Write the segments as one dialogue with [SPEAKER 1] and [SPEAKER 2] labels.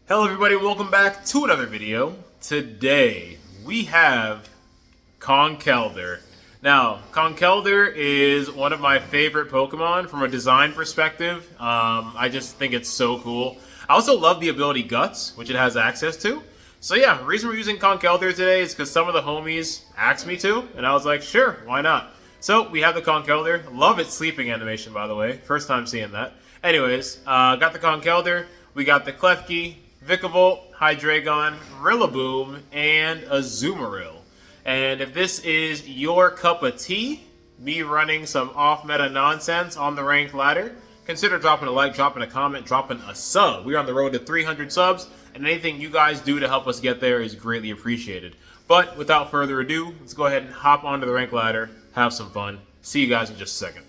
[SPEAKER 1] Hello everybody, welcome back to another video. Today we have Conkeldurr. Now, Conkeldurr is one of my favorite Pokemon from a design perspective. I just think it's so cool. I also love the ability Guts, which it has access to. So yeah, the reason we're using Conkeldurr today is because some of the homies asked me to, and I was like, sure, why not? So we have the Conkeldurr. Love its sleeping animation, by the way. First time seeing that. Anyways, got the Conkeldurr. We got the Klefki, Vikavolt, Hydreigon, Rillaboom, and Azumarill. And if this is your cup of tea, me running some off-meta nonsense on the ranked ladder, consider dropping a like, dropping a comment, dropping a sub. We're on the road to 300 subs, and anything you guys do to help us get there is greatly appreciated. But without further ado, let's go ahead and hop onto the ranked ladder, have some fun. See you guys in just a second.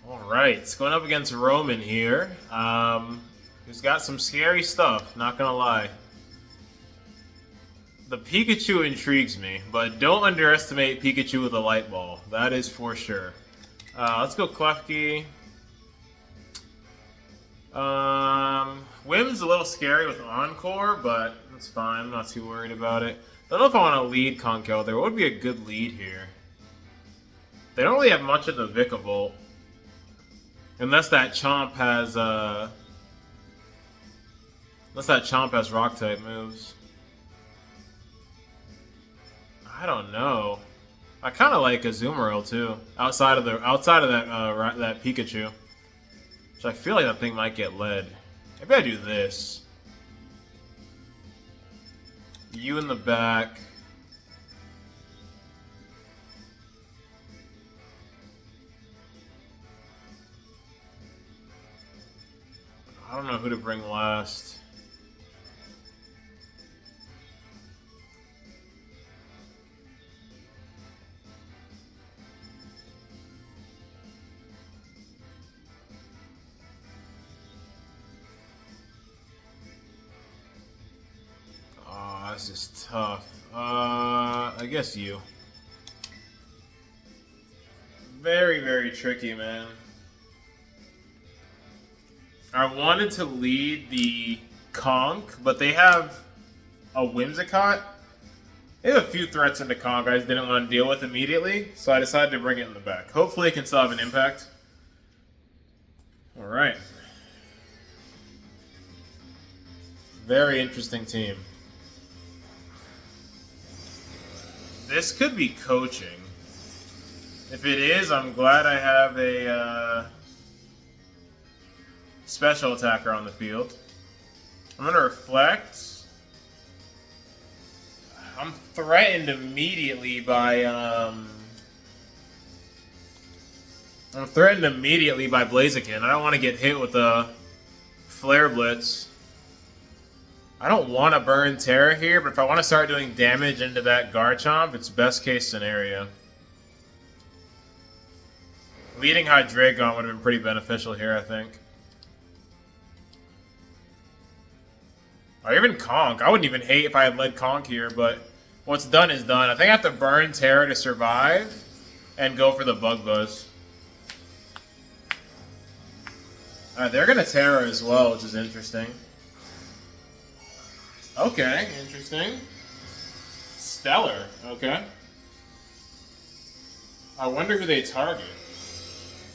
[SPEAKER 1] Alright, going up against Roman here. Who's got some scary stuff, not gonna lie. The Pikachu intrigues me, but don't underestimate Pikachu with a light ball. That is for sure. Let's go Klefki. Whim's a little scary with Encore, but that's fine. I'm not too worried about it. Don't know if I want to lead Conkeldurr. What would be a good lead here? They don't really have much of the Vikavolt. Unless that Chomp has, rock type moves. I don't know. I kind of like Azumarill too. Outside of that that Pikachu, which I feel like that thing might get led. Maybe I do this. You in the back. I don't know who to bring last. Oh, this is tough. I guess you. Very, very tricky, man. I wanted to lead the Conk, but they have a Whimsicott. They have a few threats into Conk I just didn't want to deal with immediately, so I decided to bring it in the back. Hopefully it can still have an impact. Alright. Very interesting team. This could be coaching. If it is, I'm glad I have a special attacker on the field. I'm gonna reflect. I'm threatened immediately by Blaziken. I don't want to get hit with a Flare Blitz. I don't want to burn Terra here, but if I want to start doing damage into that Garchomp, it's best case scenario. Leading Hydreigon would have been pretty beneficial here, I think. Or even Conk. I wouldn't even hate if I had led Conk here, but what's done is done. I think I have to burn Terra to survive and go for the Bug Buzz. Alright, they're going to Terra as well, which is interesting. Okay, interesting. Stellar, okay. I wonder who they target.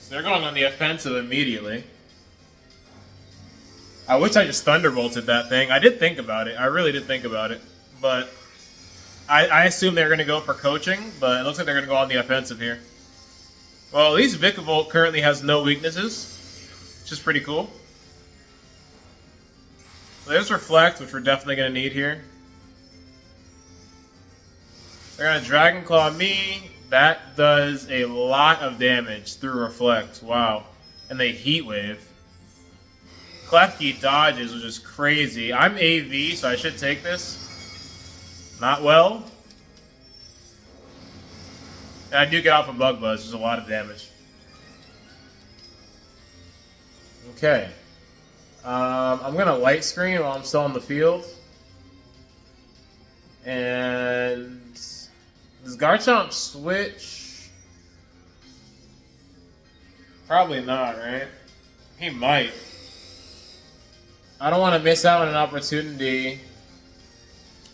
[SPEAKER 1] So they're going on the offensive immediately. I wish I just Thunderbolted that thing. I did think about it. I really did think about it. But I assume they're going to go for coaching, but it looks like they're going to go on the offensive here. Well, at least Vikavolt currently has no weaknesses, which is pretty cool. So there's Reflect, which we're definitely going to need here. They're going to Dragon Claw me. That does a lot of damage through Reflect. Wow. And they Heat Wave. Klefki dodges, which is crazy. I'm AV, so I should take this. Not well. And I do get off a Bug Buzz, which is a lot of damage. Okay. I'm going to Light Screen while I'm still on the field. And does Garchomp switch? Probably not, right? He might. I don't want to miss out on an opportunity.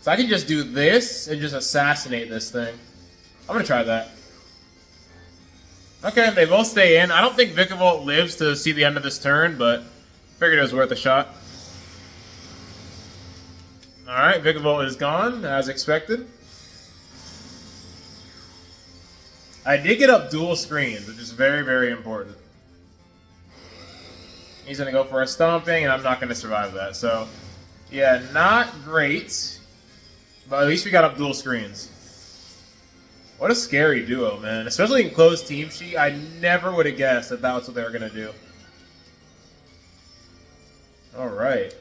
[SPEAKER 1] So I can just do this and just assassinate this thing. I'm going to try that. Okay, they both stay in. I don't think Vikavolt lives to see the end of this turn, but figured it was worth a shot. Alright, Vikavolt is gone, as expected. I did get up dual screens, which is very, very important. He's going to go for a stomping, and I'm not going to survive that. So, yeah, not great. But at least we got up dual screens. What a scary duo, man. Especially in closed team sheet, I never would have guessed that that's what they were going to do. Alright.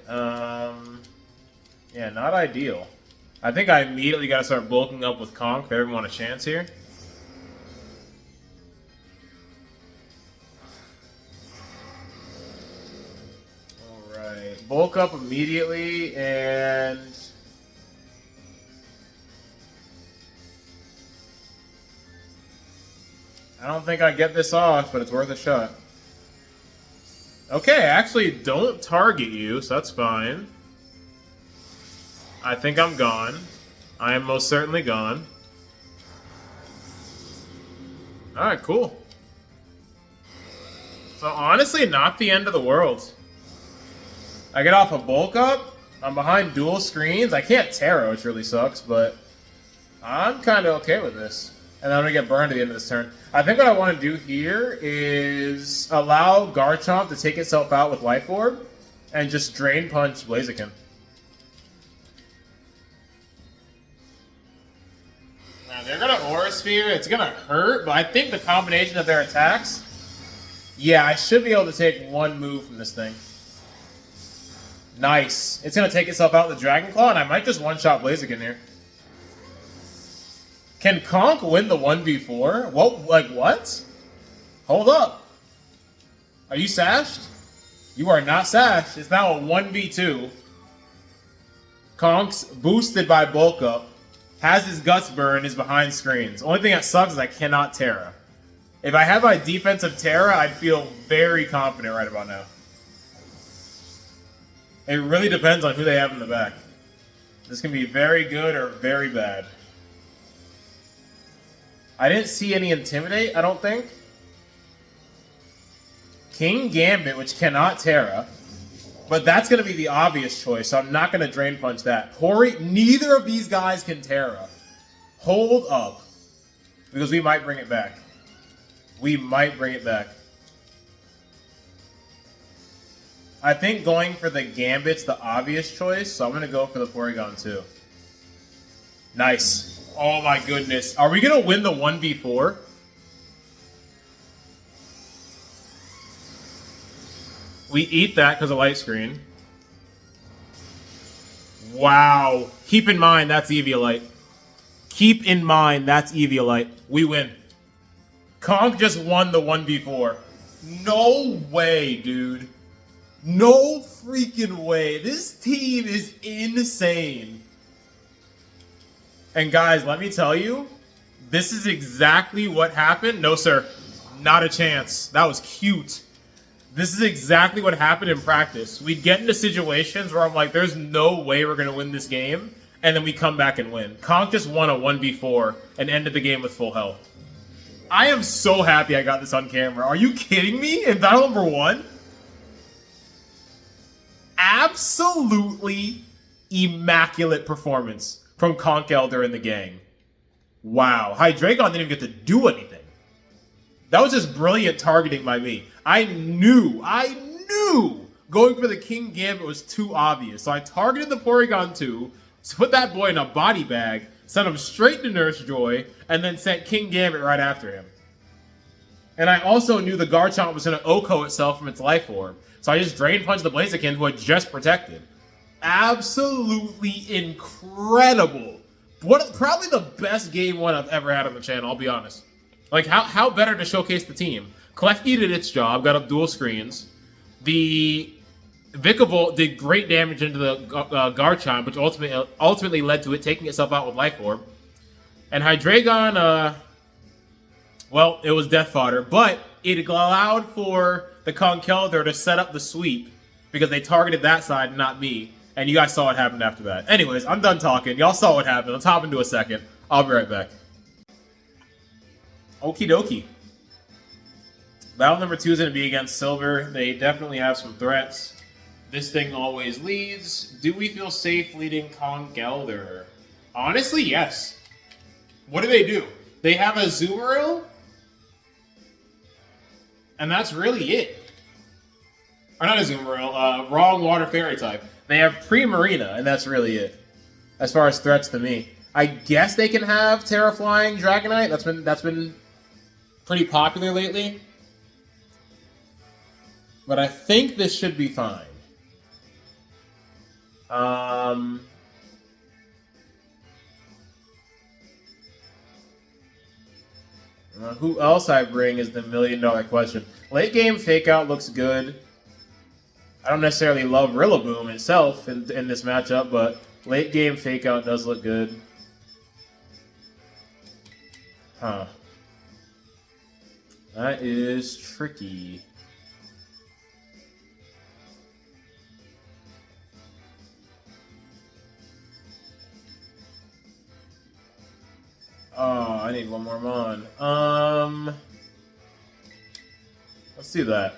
[SPEAKER 1] Yeah, not ideal. I think I immediately got to start bulking up with Conk if I ever want a chance here. Alright. Bulk up immediately, and... I don't think I get this off, but it's worth a shot. Okay, I actually don't target you, so that's fine. I think I'm gone. I am most certainly gone. Alright, cool. So honestly, not the end of the world. I get off a bulk up. I'm behind dual screens. I can't Terra, which really sucks, but I'm kind of okay with this. And I'm going to get burned at the end of this turn. I think what I want to do here is allow Garchomp to take itself out with Life Orb and just Drain Punch Blaziken. Now, they're going to Aura Sphere. It's going to hurt, but I think the combination of their attacks... Yeah, I should be able to take one move from this thing. Nice. It's going to take itself out with the Dragon Claw, and I might just one-shot Blaziken here. Can Conk win the 1v4? What? Like, what? Hold up. Are you sashed? You are not sashed. It's now a 1v2. Conk's boosted by bulk up. Has his guts burn, is behind screens. Only thing that sucks is I cannot Terra. If I had my defensive Terra, I'd feel very confident right about now. It really depends on who they have in the back. This can be very good or very bad. I didn't see any Intimidate, I don't think. King Gambit, which cannot Terra. But that's going to be the obvious choice, so I'm not going to Drain Punch that. Hori, neither of these guys can Terra. Hold up. Because we might bring it back. We might bring it back. I think going for the Gambit's the obvious choice, so I'm going to go for the Porygon too. Nice. Oh my goodness. Are we going to win the 1v4? We eat that because of light screen. Wow. Keep in mind, that's Eviolite. Keep in mind, that's Eviolite. We win. Conk just won the 1v4. No way, dude. No freaking way. This team is insane. And guys, let me tell you, this is exactly what happened. No, sir. Not a chance. That was cute. This is exactly what happened in practice. We get into situations where I'm like, there's no way we're going to win this game. And then we come back and win. Conk just won a 1v4 and ended the game with full health. I am so happy I got this on camera. Are you kidding me? In battle number 1? Absolutely immaculate performance from Conkeldurr and the gang. Wow. Hydreigon didn't even get to do anything. That was just brilliant targeting by me. I knew going for the King Gambit was too obvious. So I targeted the Porygon 2, put that boy in a body bag, sent him straight to Nurse Joy, and then sent King Gambit right after him. And I also knew the Garchomp was going to OHKO itself from its Life Orb. So I just Drain Punched the Blaziken, who had just protected. Absolutely incredible. Probably the best game 1 I've ever had on the channel, I'll be honest. Like, how better to showcase the team? Klefki did its job, got up dual screens. The Vikavolt did great damage into the Garchomp, which ultimately led to it taking itself out with Life Orb. And Hydreigon, well, it was death fodder, but it allowed for the Conkeldurr to set up the sweep, because they targeted that side and not me. And you guys saw what happened after that. Anyways, I'm done talking. Y'all saw what happened. Let's hop into a second. I'll be right back. Okie dokie. Battle number 2 is going to be against Silver. They definitely have some threats. This thing always leads. Do we feel safe leading Conkeldurr? Honestly, yes. What do? They have a Zoomeril? And that's really it. Or not a Zoomeril, wrong Water Fairy type. They have Pre-Marina, and that's really it. As far as threats to me. I guess they can have Terraflying Dragonite. That's been pretty popular lately. But I think this should be fine. Who else I bring is the million-dollar question. Late game Fake Out looks good. I don't necessarily love Rillaboom itself in this matchup, but late game Fake Out does look good. Huh. That is tricky. Oh, I need one more Mon. Let's do that.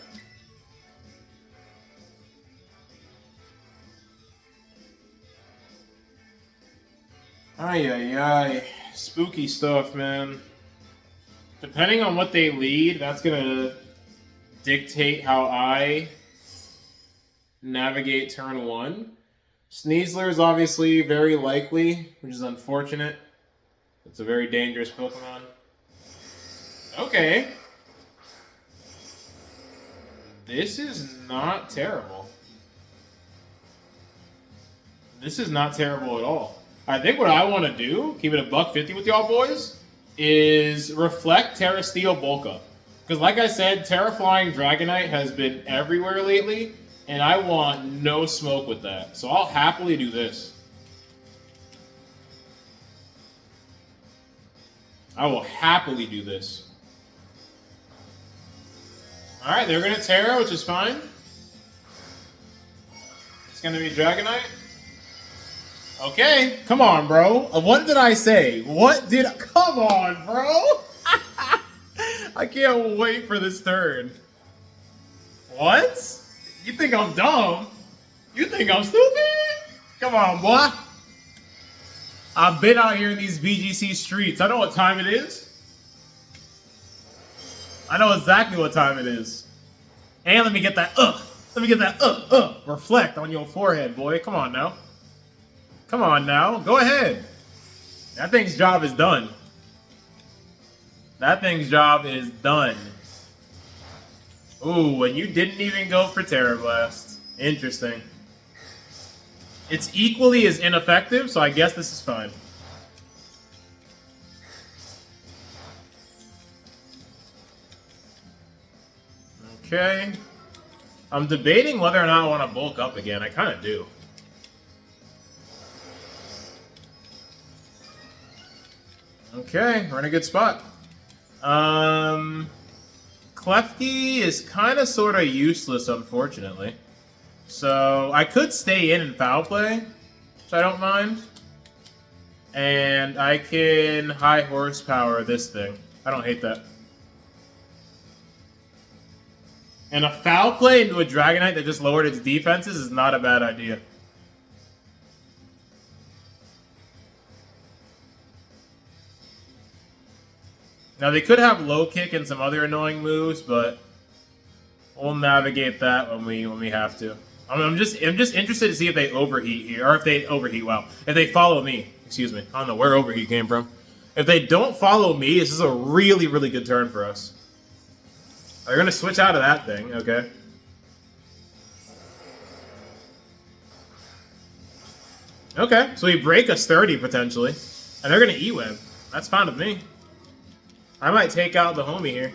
[SPEAKER 1] Ay. Spooky stuff, man. Depending on what they lead, that's gonna dictate how I navigate turn 1. Sneasler is obviously very likely, which is unfortunate. It's a very dangerous Pokemon. Okay. This is not terrible. This is not terrible at all. I think what I want to do, keep it a $150 with y'all boys, is Reflect, Terra Steel, Bulk Up. Because like I said, Terraflying Dragonite has been everywhere lately, and I want no smoke with that. So I'll happily do this. I will happily do this. Alright, they're going to Terra, which is fine. It's going to be Dragonite. Okay, come on, bro. What did I say? Come on, bro. I can't wait for this turn. What? You think I'm dumb? You think I'm stupid? Come on, boy. I've been out here in these VGC streets. I know what time it is. I know exactly what time it is. And let me get that, reflect on your forehead, boy. Come on now. Come on now. Go ahead. That thing's job is done. That thing's job is done. Ooh, and you didn't even go for Terra Blast. Interesting. It's equally as ineffective, so I guess this is fine. Okay. I'm debating whether or not I want to bulk up again. I kind of do. Okay, we're in a good spot. Klefki is kind of sort of useless, unfortunately. So I could stay in and foul play, which I don't mind. And I can high horsepower this thing. I don't hate that. And a foul play into a Dragonite that just lowered its defenses is not a bad idea. Now they could have low kick and some other annoying moves, but we'll navigate that when we have to. I'm just interested to see if they overheat here, or if they overheat. Wow, if they follow me. Excuse me. I don't know where overheat came from. If they don't follow me, this is a really, really good turn for us. They're gonna switch out of that thing. Okay. Okay, so we break a sturdy potentially, and they're gonna E-Web. That's fine with me. I might take out the homie here.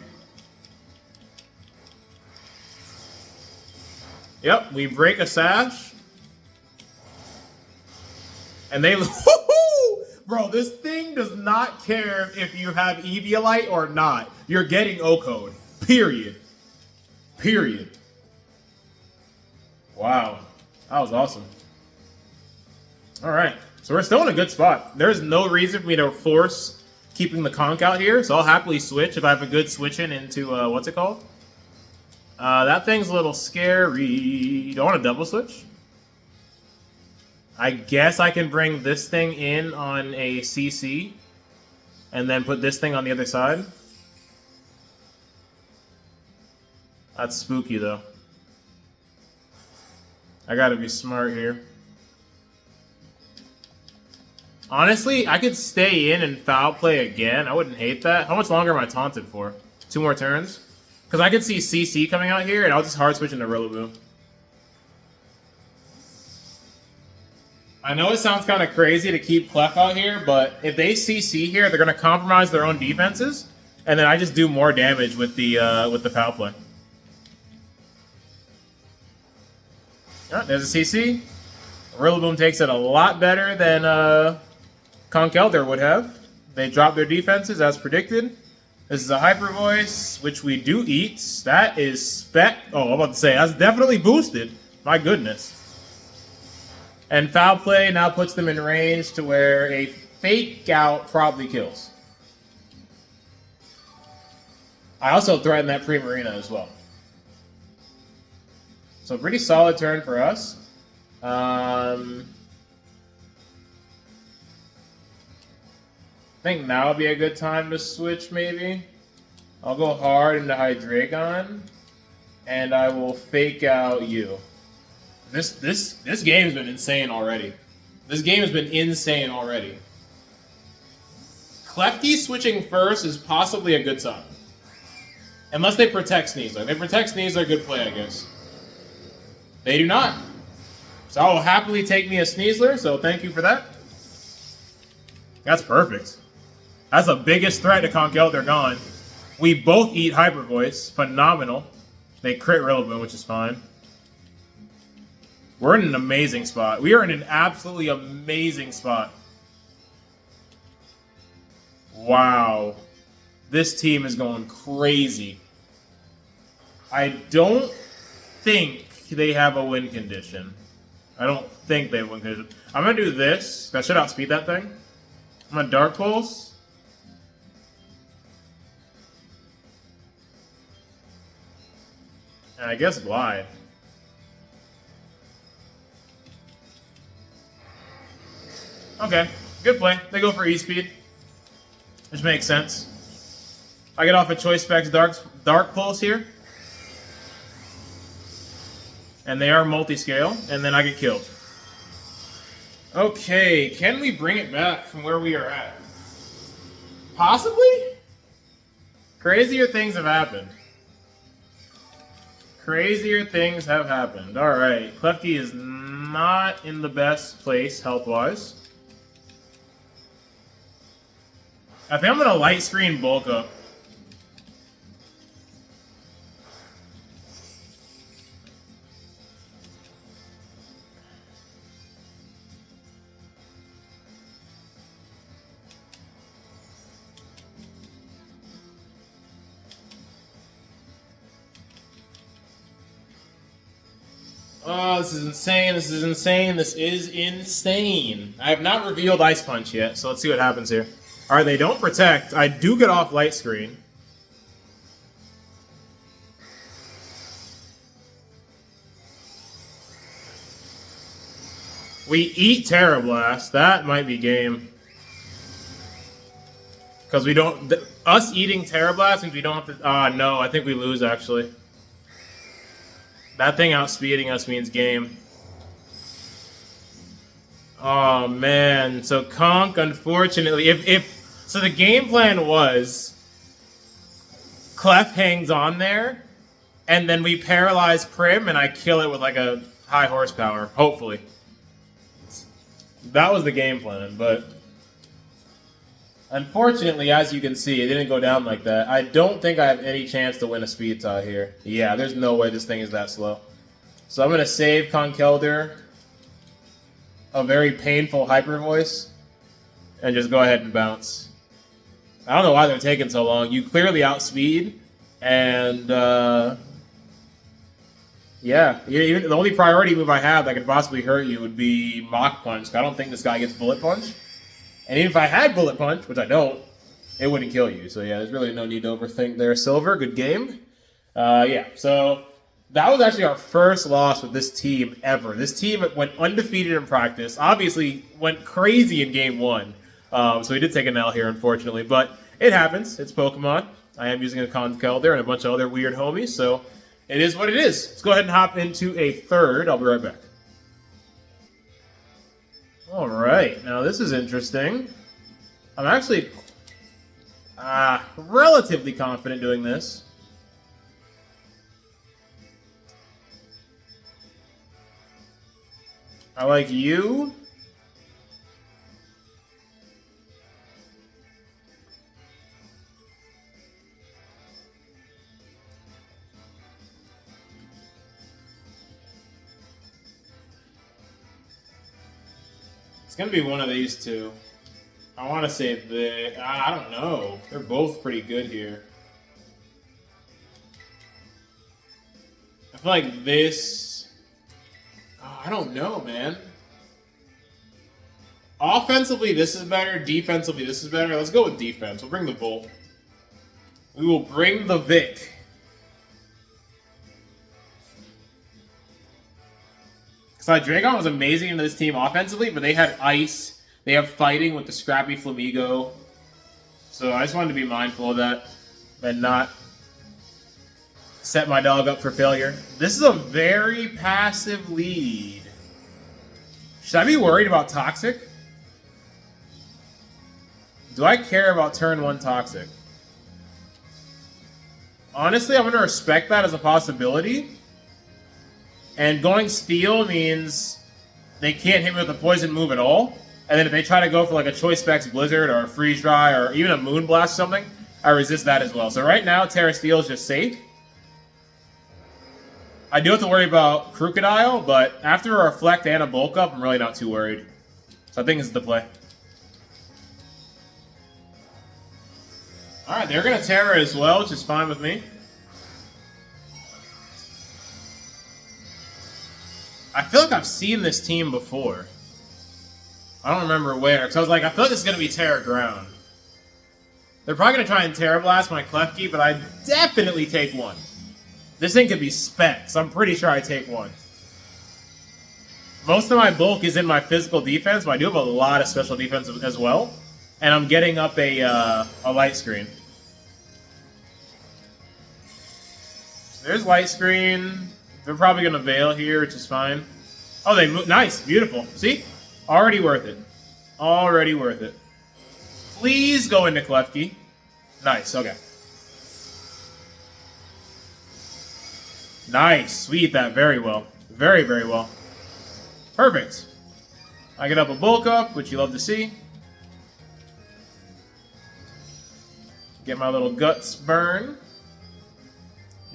[SPEAKER 1] Yep, we break a Sash. And they... Bro, this thing does not care if you have Eviolite or not. You're getting O-Code. Period. Period. Wow. That was awesome. Alright. So we're still in a good spot. There's no reason for me to force keeping the conk out here, so I'll happily switch if I have a good switch in into, what's it called? That thing's a little scary. Do I want to double switch? I guess I can bring this thing in on a CC and then put this thing on the other side. That's spooky, though. I gotta be smart here. Honestly, I could stay in and foul play again. I wouldn't hate that. How much longer am I taunted for? 2 more turns? Because I could see CC coming out here, and I'll just hard switch into Rillaboom. I know it sounds kind of crazy to keep Clef out here, but if they CC here, they're going to compromise their own defenses, and then I just do more damage with the foul play. Alright, there's a CC. Rillaboom takes it a lot better than Conkeldurr would have. They drop their defenses as predicted. This is a Hyper Voice, which we do eat. That is spec. Oh, I'm about to say, that's definitely boosted. My goodness. And Foul Play now puts them in range to where a Fake Out probably kills. I also threaten that Primarina as well. So pretty solid turn for us. I think now would be a good time to switch, maybe. I'll go hard into Hydreigon, and I will fake out you. This game has been insane already. This game has been insane already. Klefki switching first is possibly a good sign. Unless they protect Sneasler. If they protect Sneasler, good play, I guess. They do not. So I will happily take me a Sneasler, so thank you for that. That's perfect. That's the biggest threat to Conkeldurr gone. We both eat Hyper Voice. Phenomenal. They crit Rillaboom, which is fine. We're in an amazing spot. We are in an absolutely amazing spot. Wow. This team is going crazy. I don't think they have a win condition. I don't think they have a win condition. I'm going to do this. That should outspeed that thing. I'm going to Dark Pulse. And I guess Glide. Okay, good play. They go for E-Speed, which makes sense. I get off a Choice Specs Dark Pulse here. And they are multi-scale, and then I get killed. Okay, can we bring it back from where we are at? Possibly? Crazier things have happened. Crazier things have happened. Alright, Klefki is not in the best place health-wise. I think I'm going to Light Screen Bulk Up. Oh, this is insane, this is insane, this is insane. I have not revealed Ice Punch yet, so let's see what happens here. Alright, they don't protect. I do get off Light Screen. We eat Terra Blast. That might be game. Because we don't... us eating Terra Blast means we don't have to... no, I think we lose, actually. That thing outspeeding us means game. Oh, man. So, Conk, unfortunately... So the game plan was... Clef hangs on there, and then we paralyze Prim, and I kill it with, like, a high horsepower. Hopefully. That was the game plan, but... Unfortunately, as you can see, it didn't go down like that. I don't think I have any chance to win a speed tie here. Yeah, there's no way this thing is that slow. So I'm going to save Conkeldurr a very painful Hyper Voice and just go ahead and bounce. I don't know why they're taking so long. You clearly outspeed, and Yeah, even the only priority move I have that could possibly hurt you would be Mach Punch. I don't think this guy gets Bullet Punch. And even if I had Bullet Punch, which I don't, it wouldn't kill you. So yeah, there's really no need to overthink there. Silver, good game. Yeah, so that was actually our first loss with this team ever. This team went undefeated in practice. Obviously went crazy in game one. So we did take an L here, unfortunately. But it happens. It's Pokemon. I am using a Conkeldurr and a bunch of other weird homies. So it is what it is. Let's go ahead and hop into a third. I'll be right back. All right. Now this is interesting. I'm actually relatively confident doing this. I like you. It's going to be one of these two. I want to say I don't know. They're both pretty good here. I feel like this... I don't know, man. Offensively, this is better. Defensively, this is better. Let's go with defense. We'll bring the Volt. We will bring the Vic. Dragon was amazing in this team offensively, but they had Ice. They have Fighting with the Scrappy Flamigo. So I just wanted to be mindful of that and not set my dog up for failure. This is a very passive lead. Should I be worried about Toxic? Do I care about turn 1 Toxic? Honestly, I'm going to respect that as a possibility. And going Steel means they can't hit me with a poison move at all. And then if they try to go for like a Choice Specs Blizzard or a Freeze Dry or even a Moon Blast or something, I resist that as well. So right now, Terra Steel is just safe. I do have to worry about Crocodile, but after a Reflect and a Bulk Up, I'm really not too worried. So I think this is the play. Alright, they're going to Terra as well, which is fine with me. I feel like I've seen this team before. I don't remember where, because I was like, I feel like this is going to be Terra Ground. They're probably going to try and Terra Blast my Klefki, but I definitely take one. This thing could be Specs. I'm pretty sure I take one. Most of my bulk is in my physical defense, but I do have a lot of special defense as well. And I'm getting up a light screen. There's light screen. They're probably going to Veil here, which is fine. Oh, they move. Nice. Beautiful. See? Already worth it. Already worth it. Please go into Klefki. Nice. Okay. Nice. Sweet that very well. Very, very well. Perfect. I get up a Bulk Up, which you love to see. Get my little Guts burn.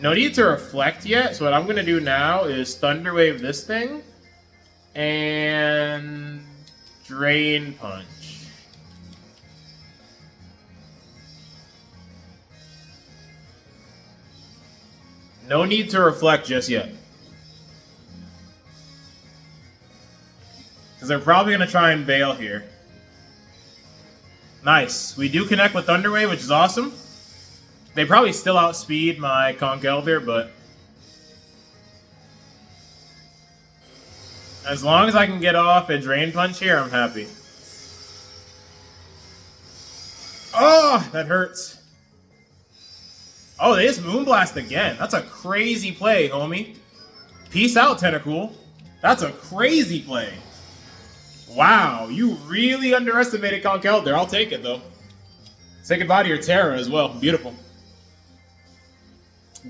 [SPEAKER 1] No need to Reflect yet, so what I'm going to do now is Thunder Wave this thing and Drain Punch. No need to Reflect just yet. Because they're probably going to try and Veil here. Nice. We do connect with Thunder Wave, which is awesome. They probably still outspeed my Conkeldurr, but as long as I can get off a Drain Punch here, I'm happy. Oh, that hurts. Oh, they just Moonblast again. That's a crazy play, homie. Peace out, Tentacool. That's a crazy play. Wow, you really underestimated Conkeldurr. I'll take it, though. Say goodbye to your Terra as well. Beautiful.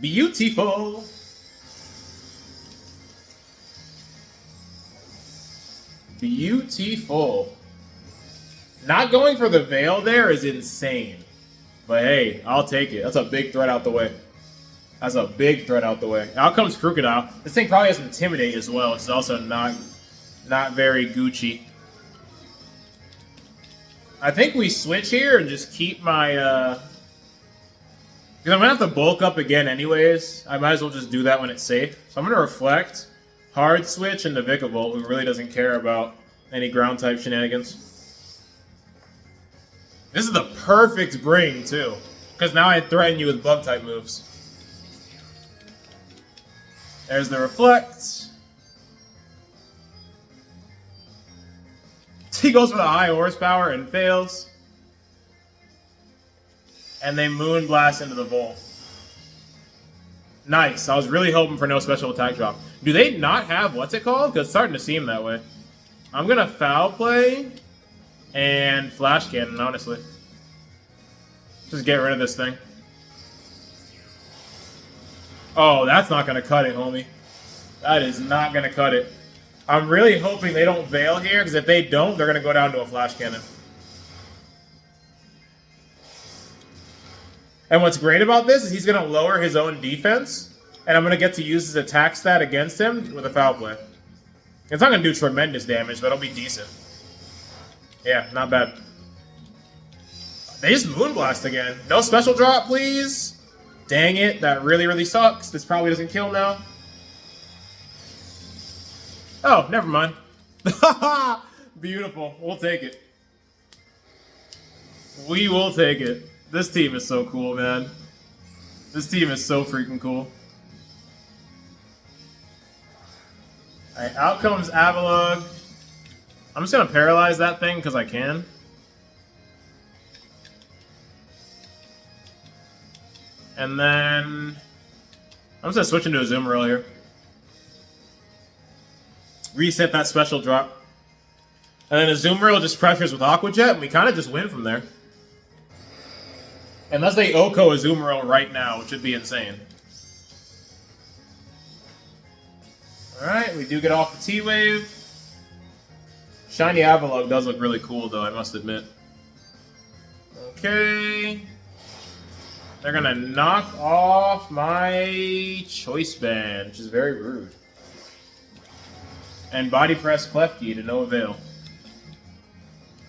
[SPEAKER 1] Beautiful. Beautiful. Not going for the Veil there is insane. But hey, I'll take it. That's a big threat out the way. That's a big threat out the way. Out comes Crocodile. This thing probably has Intimidate as well. It's also not very Gucci. I think we switch here and just keep my... Because I'm going to have to bulk up again anyways. I might as well just do that when it's safe. So I'm going to reflect, hard switch into Vikavolt, who really doesn't care about any ground type shenanigans. This is the perfect bring, too. Because now I threaten you with bug type moves. There's the reflect. He goes for the high horsepower and fails. And they Moonblast into the Volt. Nice. I was really hoping for no special attack drop. Do they not have what's it called? Because it's starting to seem that way. I'm going to Foul Play and Flash Cannon, honestly. Just get rid of this thing. Oh, that's not going to cut it, homie. That is not going to cut it. I'm really hoping they don't Veil here, because if they don't, they're going to go down to a Flash Cannon. And what's great about this is he's going to lower his own defense, and I'm going to get to use his attack stat against him with a Foul Play. It's not going to do tremendous damage, but it'll be decent. Yeah, not bad. They just Moonblast again. No special drop, please. Dang it, that really, really sucks. This probably doesn't kill now. Oh, never mind. Beautiful. We'll take it. We will take it. This team is so cool, man. This team is so freaking cool. Alright, out comes Avalugg. I'm just going to paralyze that thing because I can. And then I'm just going to switch into a Azumarill here. Reset that special drop. And then Azumarill just pressures with Aqua Jet, and we kind of just win from there. Unless they Oko Azumarill right now, which would be insane. Alright, we do get off the T-Wave. Shiny Avalugg does look really cool, though, I must admit. Okay. They're gonna knock off my Choice Band, which is very rude. And Body Press Klefki to no avail.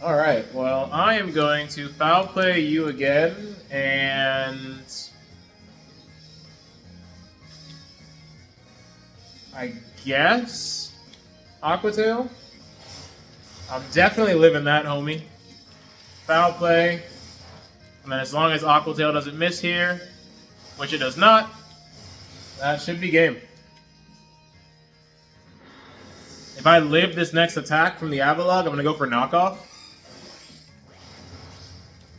[SPEAKER 1] Alright, well, I am going to Foul Play you again, and I guess Aqua Tail? I'm definitely living that, homie. Foul Play. And then as long as Aqua Tail doesn't miss here, which it does not, that should be game. If I live this next attack from the Avalugg, I'm going to go for knockoff.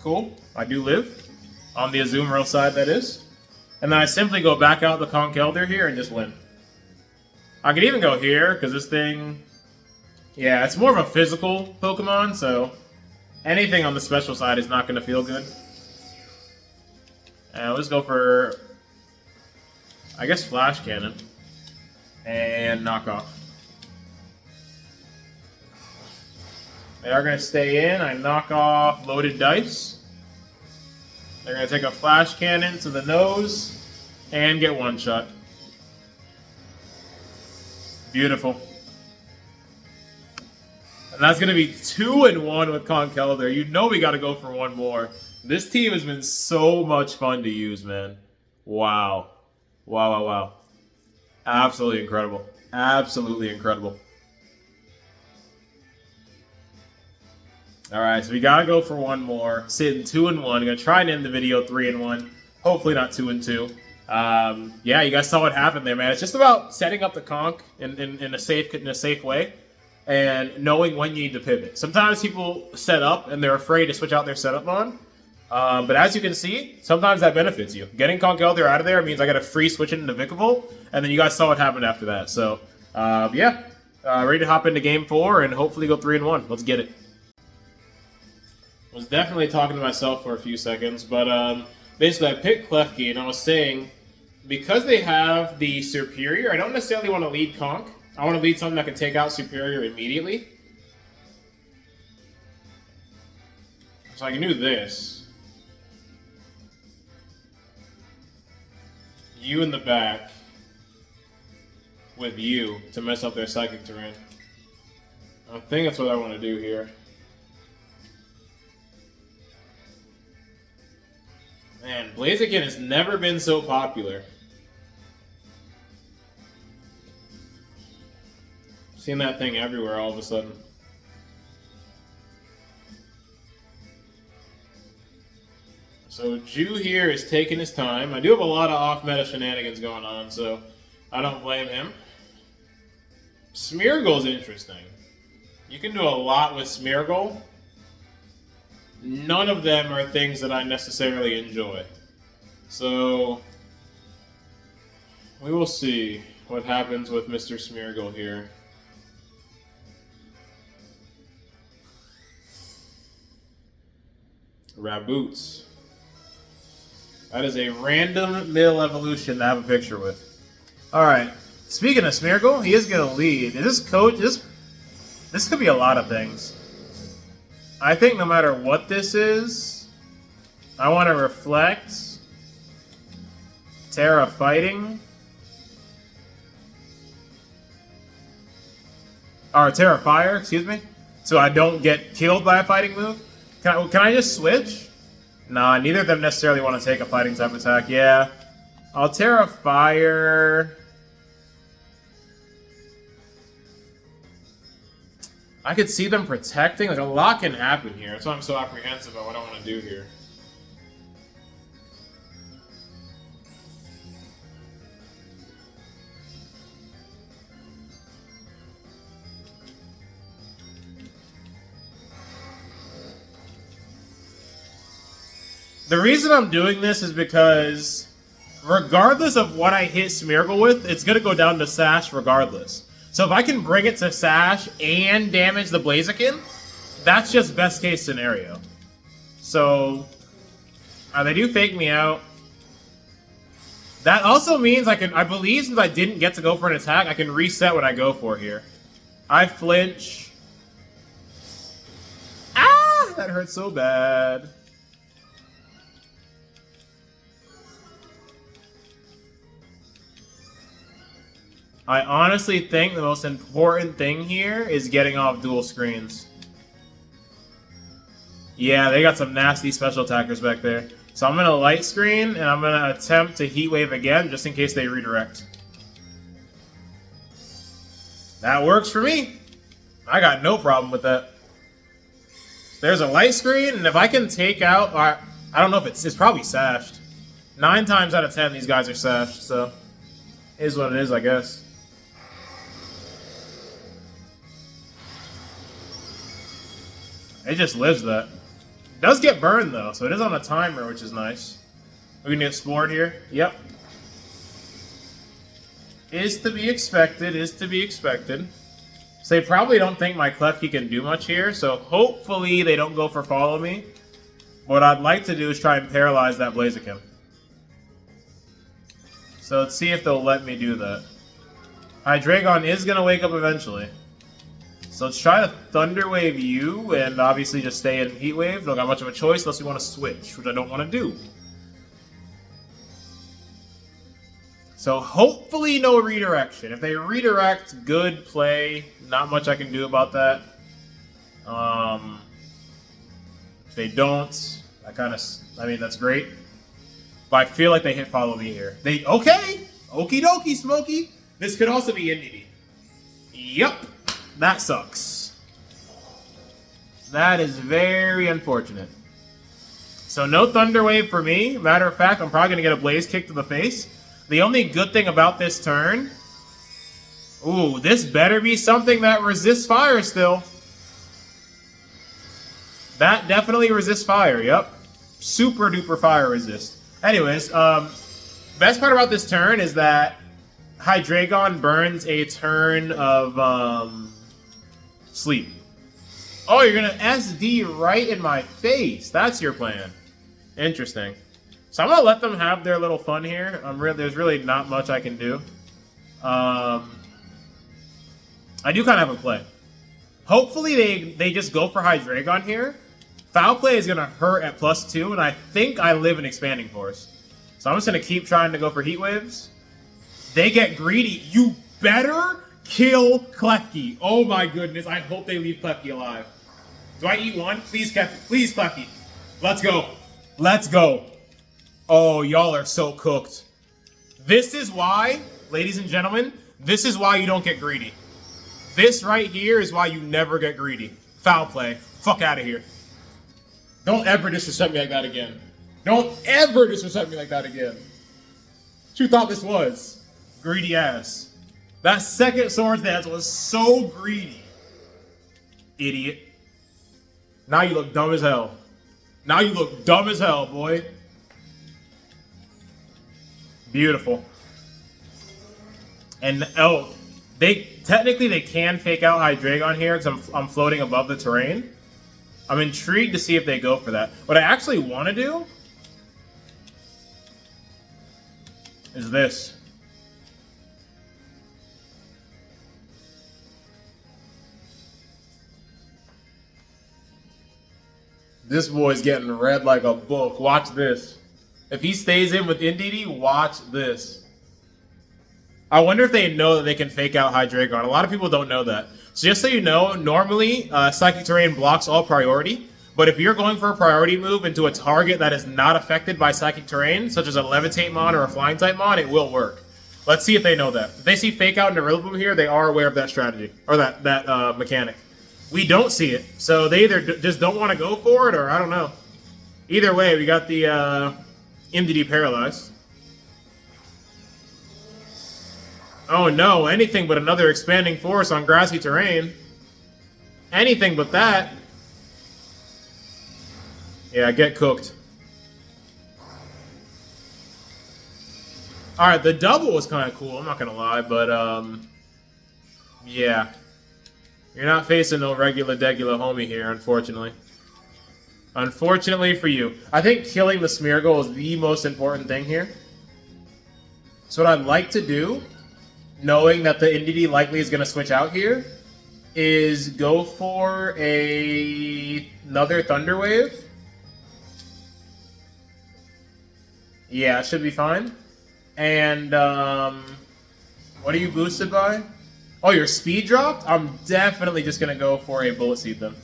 [SPEAKER 1] Cool. I do live. On the Azumarill side, that is. And then I simply go back out the Conkeldurr here and just win. I could even go here, because this thing... Yeah, it's more of a physical Pokemon, so... anything on the special side is not going to feel good. And let's go for... I guess Flash Cannon. And knockoff. They are going to stay in. I knock off Loaded Dice. They're going to take a Flash Cannon to the nose and get one shot. Beautiful. And that's going to be 2-1 with Conkeldurr. You know we got to go for one more. This team has been so much fun to use, man. Wow. Wow, wow, wow. Absolutely incredible. Absolutely incredible. Alright, so we gotta go for one more. Sitting 2-1. I'm gonna try and end the video 3-1. Hopefully not 2-2. Yeah, you guys saw what happened there, man. It's just about setting up the conk in a safe way and knowing when you need to pivot. Sometimes people set up and they're afraid to switch out their setup on. But as you can see, sometimes that benefits you. Getting Conkeldurr out of there means I got a free switch into Vikavolt, and then you guys saw what happened after that. So, yeah. Ready to hop into Game 4 and hopefully go 3-1. Let's get it. I was definitely talking to myself for a few seconds, but basically I picked Klefki, and I was saying, because they have the Superior, I don't necessarily want to lead Conk. I want to lead something that can take out Superior immediately. So I can do this. You in the back with you to mess up their Psychic terrain. I think that's what I want to do here. Man, Blaziken has never been so popular. Seen that thing everywhere all of a sudden. So Jew here is taking his time. I do have a lot of off-meta shenanigans going on, so I don't blame him. Smeargle's interesting. You can do a lot with Smeargle. None of them are things that I necessarily enjoy. So we will see what happens with Mr. Smeargle here. Raboots. That is a random mill evolution to have a picture with. Alright. Speaking of Smeargle, he is going to lead. Is this coach? This could be a lot of things. I think no matter what this is, I want to reflect. Terra fighting. Or Terra fire, excuse me. So I don't get killed by a fighting move. Can I just switch? Nah, neither of them necessarily want to take a fighting type attack. Yeah. I'll Terra fire. I could see them protecting. Like, a lot can happen here. That's why I'm so apprehensive about what I want to do here. The reason I'm doing this is because regardless of what I hit Smeargle with, it's going to go down to Sash regardless. So if I can bring it to Sash and damage the Blaziken, that's just best case scenario. So they do fake me out. That also means I believe since I didn't get to go for an attack, I can reset what I go for here. I flinch. Ah, that hurts so bad. I honestly think the most important thing here is getting off dual screens. Yeah, they got some nasty special attackers back there. So I'm going to light screen, and I'm going to attempt to heat wave again, just in case they redirect. That works for me. I got no problem with that. There's a light screen, and if I can take out... I don't know if it's probably sashed. 9 times out of 10, these guys are sashed, so... It is what it is, I guess. It just lives that. It does get burned though, so it is on a timer, which is nice. We can get explored here. Yep. Is to be expected, is to be expected. So they probably don't think my Klefki can do much here, so hopefully they don't go for follow me. What I'd like to do is try and paralyze that Blaziken. So let's see if they'll let me do that. Hydreigon is going to wake up eventually. So let's try to Thunder Wave you, and obviously just stay in Heat Wave. Don't got much of a choice unless we want to switch, which I don't want to do. So hopefully no redirection. If they redirect, good play. Not much I can do about that. If they don't, I mean, that's great. But I feel like they hit follow me here. Okay! Okie dokie, Smokey. This could also be Indie. Yep. That sucks. That is very unfortunate. So no Thunder Wave for me. Matter of fact, I'm probably going to get a Blaze Kick to the face. The only good thing about this turn... Ooh, this better be something that resists fire still. That definitely resists fire, yep. Super duper fire resist. Anyways, best part about this turn is that Hydreigon burns a turn of sleep. Oh, you're gonna SD right in my face. That's your plan. Interesting. So I'm gonna let them have their little fun here. There's really not much I can do. I do kind of have a play. Hopefully they just go for Hydreigon here. Foul play is gonna hurt at +2, and I think I live in Expanding Force. So I'm just gonna keep trying to go for Heat Waves. They get greedy. You better kill Klefki. Oh my goodness, I hope they leave Klefki alive. Do I eat one? Please, Klefki. Please, Klefki. Let's go. Let's go. Oh, y'all are so cooked. This is why, ladies and gentlemen, this is why you don't get greedy. This right here is why you never get greedy. Foul play. Fuck out of here. Don't ever disrespect me like that again. Don't ever disrespect me like that again. What you thought this was? Greedy ass. That second sword's dance was so greedy. Idiot. Now you look dumb as hell. Now you look dumb as hell, boy. Beautiful. And oh, they can fake out Hydreigon here because I'm floating above the terrain. I'm intrigued to see if they go for that. What I actually want to do is this. This boy's getting read like a book. Watch this. If he stays in with Indeedee, watch this. I wonder if they know that they can fake out Hydreigon. A lot of people don't know that. So just so you know, normally Psychic Terrain blocks all priority. But if you're going for a priority move into a target that is not affected by Psychic Terrain, such as a Levitate Mon or a Flying type Mon, it will work. Let's see if they know that. If they see fake out into Rillaboom here, they are aware of that strategy. Or that mechanic. We don't see it. So they either just don't want to go for it, or I don't know. Either way, we got the Indeedee paralyzed. Oh no, anything but another expanding force on grassy terrain. Anything but that. Yeah, get cooked. Alright, the double was kind of cool, I'm not gonna lie, but yeah. You're not facing no regular degular homie here, unfortunately. Unfortunately for you. I think killing the Smeargle is the most important thing here. So what I'd like to do, knowing that the Indeedee likely is going to switch out here, is go for another Thunder Wave. Yeah, it should be fine. And, what are you boosted by? Oh, your speed dropped? I'm definitely just going to go for a Bullet Seed then.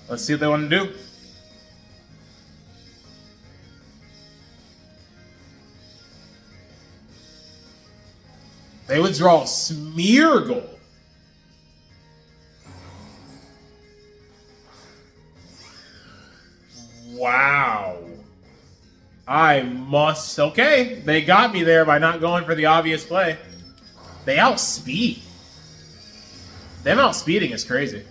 [SPEAKER 1] Let's see what they want to do. They withdraw Smeargle. Wow. I must... Okay, they got me there by not going for the obvious play. They outspeed. Them outspeeding is crazy.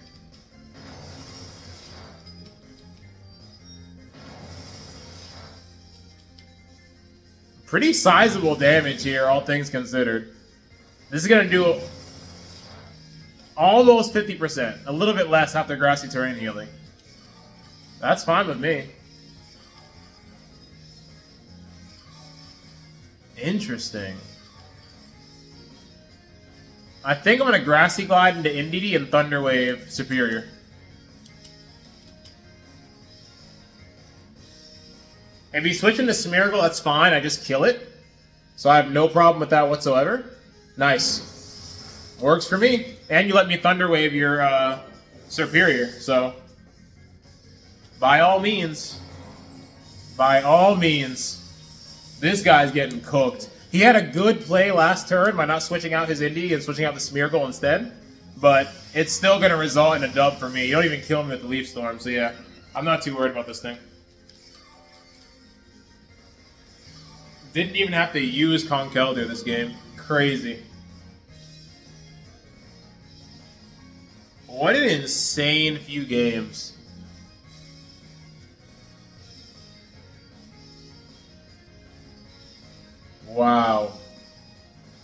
[SPEAKER 1] Pretty sizable damage here, all things considered. This is going to do almost 50%. A little bit less after Grassy Terrain healing. That's fine with me. Interesting. I think I'm going to Grassy Glide into Indeedee and Thunder Wave Superior. If you switch into Smeargle, that's fine. I just kill it. So I have no problem with that whatsoever. Nice. Works for me. And you let me Thunder Wave your Superior. So, by all means, this guy's getting cooked. He had a good play last turn by not switching out his Indeedee and switching out the Smeargle instead. But it's still going to result in a dub for me. You don't even kill me with the Leaf Storm. So yeah, I'm not too worried about this thing. Didn't even have to use Conkeldurr this game. Crazy. What an insane few games. Wow.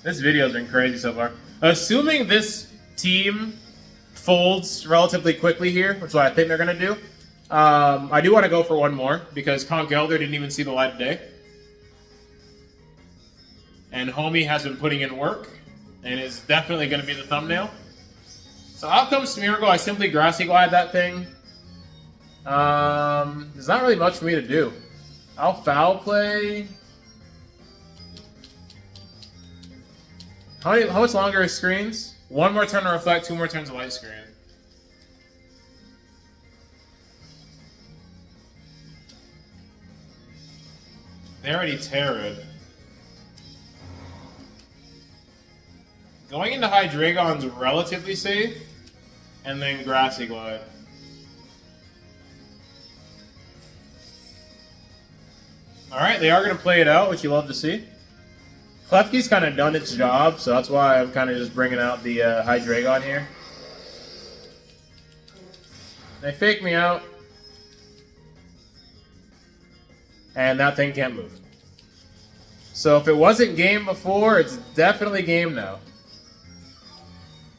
[SPEAKER 1] This video's been crazy so far. Assuming this team folds relatively quickly here, which is what I think they're going to do, I do want to go for one more, because Conkeldurr didn't even see the light of day. And homie has been putting in work, and is definitely going to be the thumbnail. So out comes Smeargle. I simply Grassy Glide that thing. There's not really much for me to do. I'll Foul Play. How much longer are screens? 1 more turn to reflect, 2 more turns of light screen. They already Terra'd. Going into Hydreigon's relatively safe, and then Grassy Glide. Alright, they are going to play it out, which you love to see. Klefki's kind of done its job, so that's why I'm kind of just bringing out the Hydreigon here. They fake me out. And that thing can't move. So if it wasn't game before, it's definitely game now.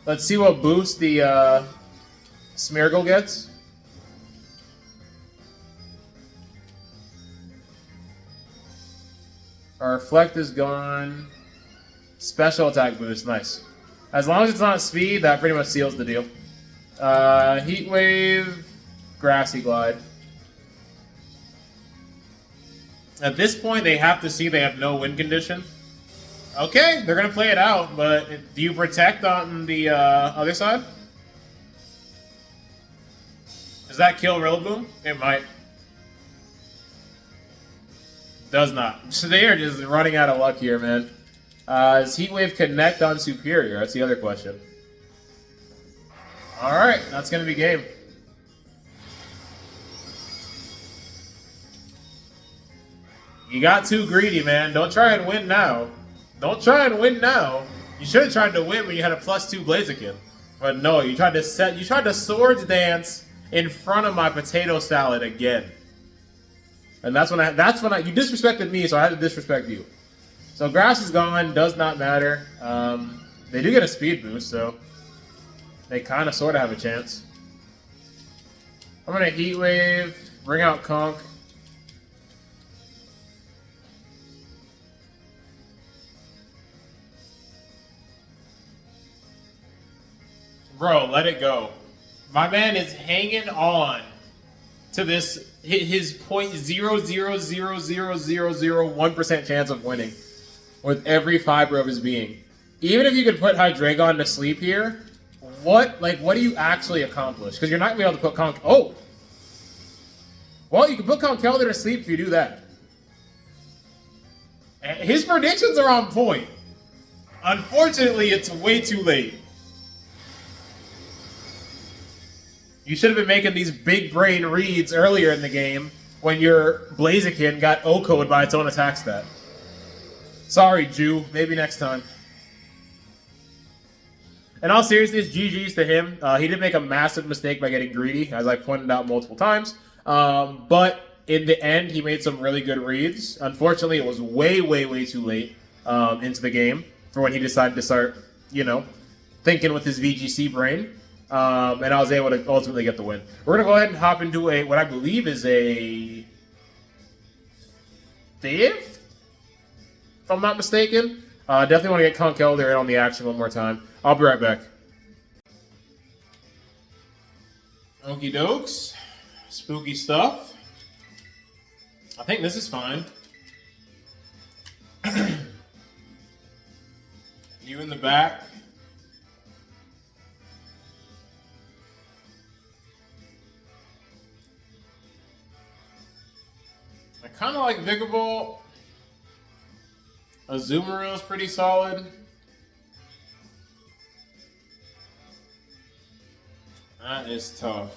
[SPEAKER 1] Let's see what boost the Smeargle gets. Our Reflect is gone. Special attack boost, nice. As long as it's not speed, that pretty much seals the deal. Heat Wave, Grassy Glide. At this point, they have to see they have no win condition. Okay, they're going to play it out, but do you protect on the other side? Does that kill Rillaboom? It might. Does not. So they are just running out of luck here, man. Does Heat Wave connect on Superior? That's the other question. Alright, that's going to be game. You got too greedy, man. Don't try and win now. Don't try and win now. You should have tried to win when you had a +2 Blaziken. But no, you tried to Swords Dance in front of my potato salad again. And that's when you disrespected me, so I had to disrespect you. So Grass is gone, does not matter. They do get a speed boost, so they kind of sort of have a chance. I'm gonna Heat Wave, bring out Conk. Bro, let it go. My man is hanging on to this, his 0.0000001% chance of winning with every fiber of his being. Even if you could put Hydreigon to sleep here, what do you actually accomplish? Because you're not going to be able to put Conk... Oh! Well, you can put Conkeldurr to sleep if you do that. His predictions are on point. Unfortunately, it's way too late. You should have been making these big brain reads earlier in the game when your Blaziken got O-code by its own attack stat. Sorry, Jew. Maybe next time. In all seriousness, GG's to him. He did make a massive mistake by getting greedy, as I pointed out multiple times. But in the end, he made some really good reads. Unfortunately, it was way, way, way too late into the game for when he decided to start, thinking with his VGC brain. And I was able to ultimately get the win. We're going to go ahead and hop into what I believe is a 5th, if I'm not mistaken. Definitely want to get Conkeldurr in on the action one more time. I'll be right back. Okie dokes. Spooky stuff. I think this is fine. You in the back. I kind of like Vigavolt. Azumarill is pretty solid. That is tough.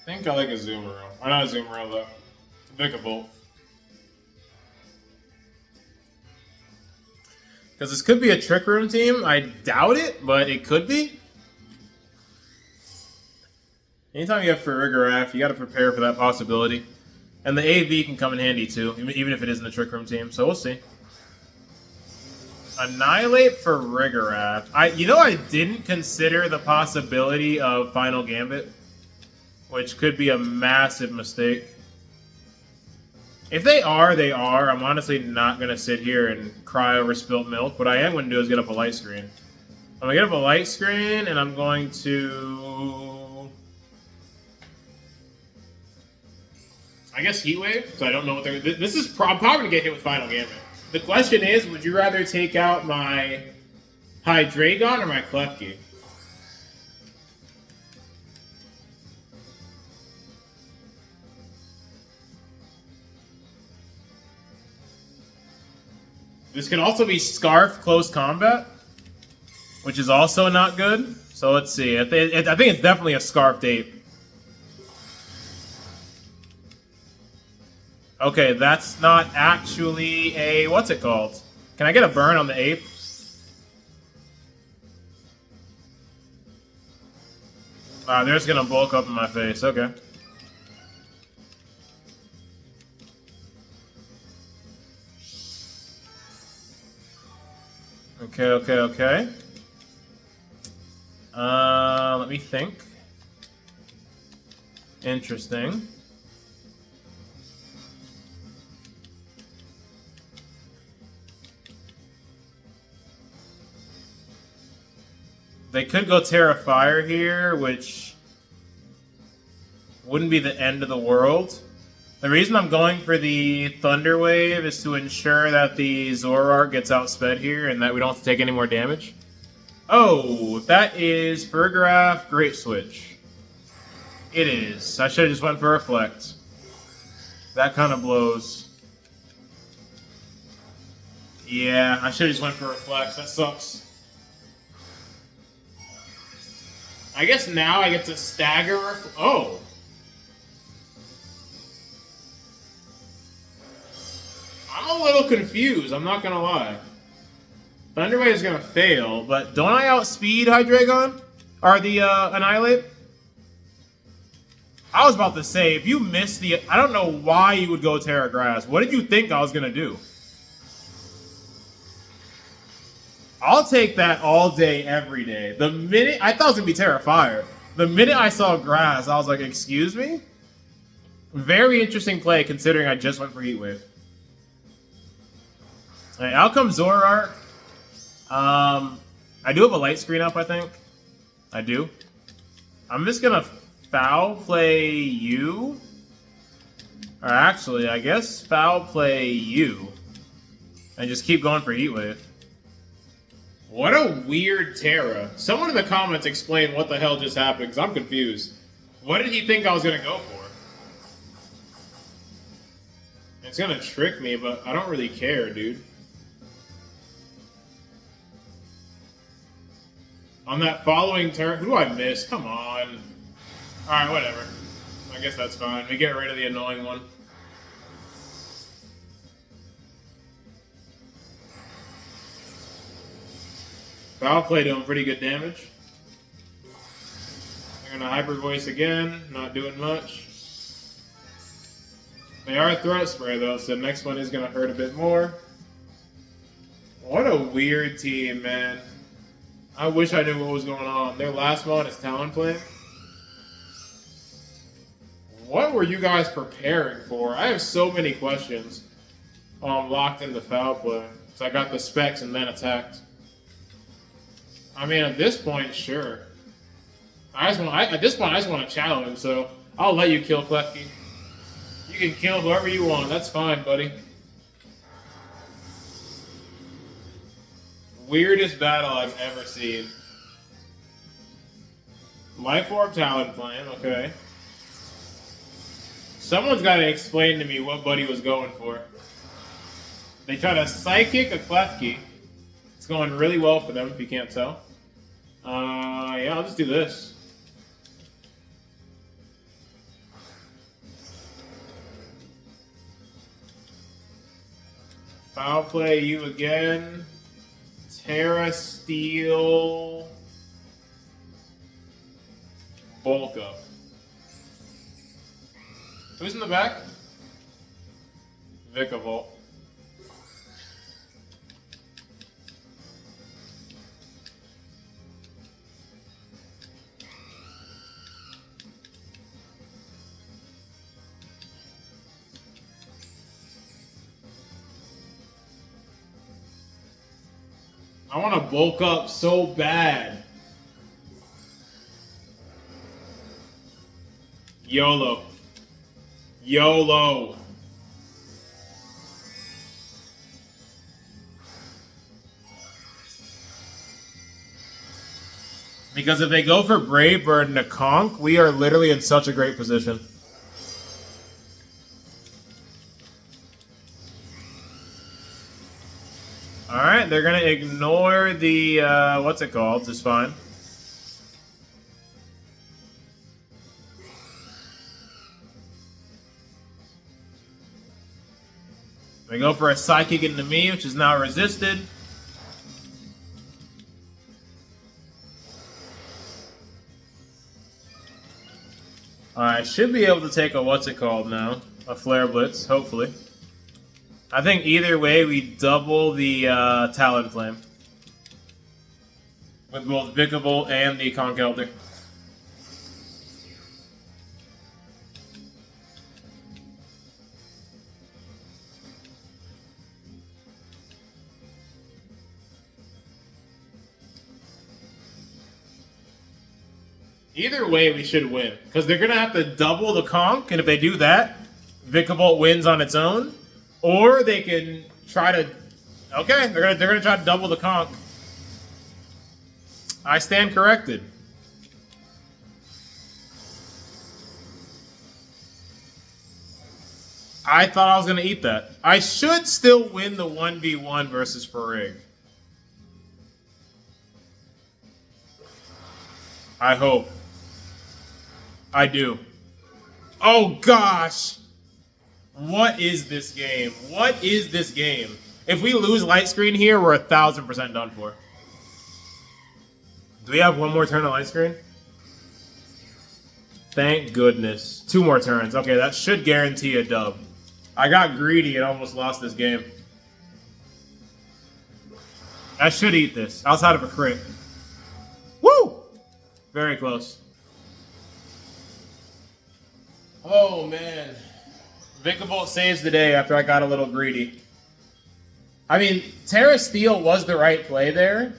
[SPEAKER 1] I think I like Azumarill. Or not Azumarill, though. Vigavolt. Because this could be a Trick Room team. I doubt it, but it could be. Anytime you have Farigiraf, you got to prepare for that possibility. And the AV can come in handy too, even if it isn't a Trick Room team. So we'll see. Annihilate Farigiraf. I didn't consider the possibility of Final Gambit, which could be a massive mistake. If they are, they are. I'm honestly not going to sit here and cry over spilt milk. What I am going to do is get up a light screen. I'm going to get up a light screen, and I'm going to I guess Heat Wave, so I don't know what they're... This is I'm probably going to get hit with Final Gambit. The question is, would you rather take out my Hydreigon or my Klefki? This could also be Scarf Close Combat, which is also not good. So let's see. I think it's definitely a Scarfed Ape. Okay, that's not actually a... What's it called? Can I get a burn on the Ape? They're just gonna bulk up in my face. Okay. Okay. Let me think. Interesting. They could go Terra Fire here, which wouldn't be the end of the world. The reason I'm going for the Thunder Wave is to ensure that the Zoroark gets outsped here and that we don't have to take any more damage. Oh, that is Fergraph Great Switch. It is. I should have just went for Reflect. That kind of blows. Yeah, I should have just went for Reflect. That sucks. I guess now I get to stagger... Oh! I'm a little confused, I'm not gonna lie. Thunder Wave is gonna fail, but don't I outspeed Hydreigon? Or the Annihilate? I was about to say, if you miss the... I don't know why you would go Terra Grass. What did you think I was gonna do? I'll take that all day, every day. The minute... I thought it was gonna be Terra Fire. The minute I saw Grass, I was like, excuse me? Very interesting play, considering I just went for Heat Wave. Alright, out comes Zoroark. I do have a light screen up, I think. I do. I'm just gonna foul play you. Or actually, I guess foul play you. And just keep going for Heat Wave. What a weird Terra. Someone in the comments explain what the hell just happened, because I'm confused. What did he think I was gonna go for? It's gonna trick me, but I don't really care, dude. On that following turn, who do I miss? Come on. Alright, whatever. I guess that's fine. We get rid of the annoying one. Foul play doing pretty good damage. I'm gonna Hyper Voice again, not doing much. They are a threat spray though, so the next one is gonna hurt a bit more. What a weird team, man. I wish I knew what was going on. Their last one is Talonflame. What were you guys preparing for? I have so many questions. Oh, I'm locked into foul play. So I got the specs and then attacked. I mean, at this point, sure. At this point, I just want to challenge, so I'll let you kill Klefki. You can kill whoever you want. That's fine, buddy. Weirdest battle I've ever seen. Life Orb Talonflame, okay. Someone's got to explain to me what Buddy was going for. They try to Psychic a Klefki. It's going really well for them, if you can't tell. Yeah, I'll just do this. Foul play you again. Terra Steel. Bulk up. Who's in the back? Vikavolt. I want to bulk up so bad. YOLO. YOLO. Because if they go for Brave Bird and a Conk, we are literally in such a great position. Alright, they're going to ignore the, what's it called? Just fine. They go for a Psychic into me, which is now resisted. I should be able to take a what's it called now? A Flare Blitz, hopefully. I think either way we double the Talonflame. With both Vikavolt and the Conkeldurr. Either way, we should win. Because they're going to have to double the Conk, and if they do that, Vikavolt wins on its own. Or they can try to... Okay, they're gonna try to double the Conk. I stand corrected. I thought I was going to eat that. I should still win the 1v1 versus Farig. I hope. I do. Oh, gosh. What is this game? What is this game? If we lose light screen here, we're 1,000% done for. Do we have one more turn of light screen? Thank goodness. 2 more turns. Okay, that should guarantee a dub. I got greedy and almost lost this game. I should eat this. Outside of a crit. Woo! Very close. Oh, man. Vikavolt saves the day after I got a little greedy. I mean, Terra Steel was the right play there.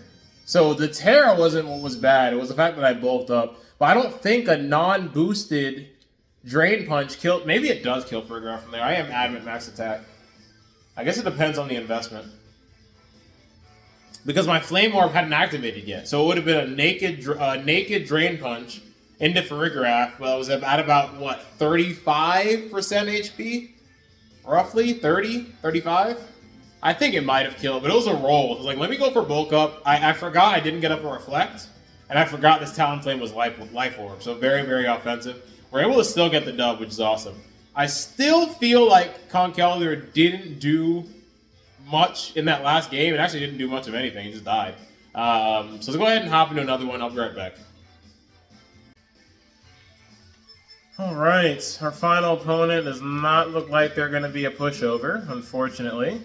[SPEAKER 1] So the Terra wasn't what was bad. It was the fact that I bulked up. But I don't think a non-boosted Drain Punch killed... Maybe it does kill Farigiraf from there. I am adamant max attack. I guess it depends on the investment. Because my Flame Orb hadn't activated yet. So it would have been a naked Drain Punch into Farigiraf. Well, it was at about, what, 35% HP? Roughly? 30? 35? I think it might have killed, but it was a roll. It was like, let me go for bulk up. I forgot I didn't get up a Reflect. And I forgot this Talonflame was Life Orb. So very, very offensive. We're able to still get the dub, which is awesome. I still feel like Conkeldurr didn't do much in that last game. It actually didn't do much of anything. He just died. So let's go ahead and hop into another one. I'll be right back. Alright, our final opponent does not look like they're going to be a pushover, unfortunately.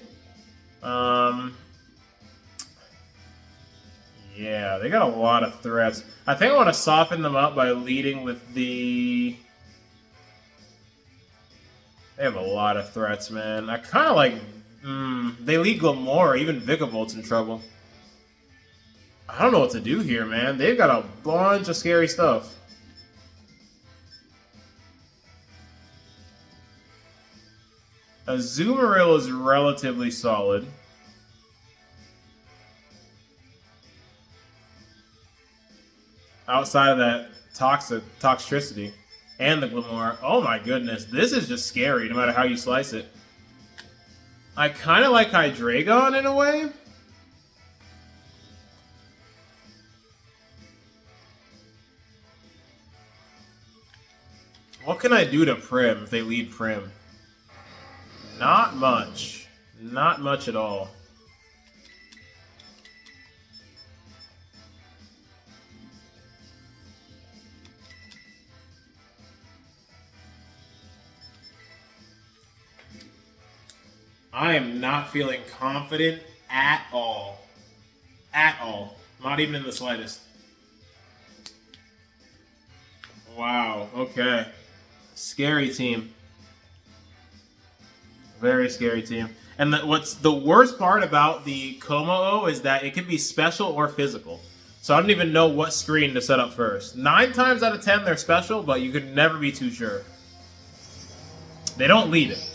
[SPEAKER 1] Yeah, they got a lot of threats. I think I want to soften them up by leading with the... They have a lot of threats, man. I kind of like... they lead Glamora, even Vikavolt's in trouble. I don't know what to do here, man. They've got a bunch of scary stuff. Azumarill is relatively solid. Outside of that toxicity and the Glamora. Oh my goodness, this is just scary no matter how you slice it. I kind of like Hydreigon in a way. What can I do to Prim if they lead Prim? Not much. Not much at all. I am not feeling confident at all. At all. Not even in the slightest. Wow, okay. Scary team. Very scary team. And what's the worst part about the Como-O is that it can be special or physical. So I don't even know what screen to set up first. 9 times out of 10 they're special, but you could never be too sure. They don't lead it.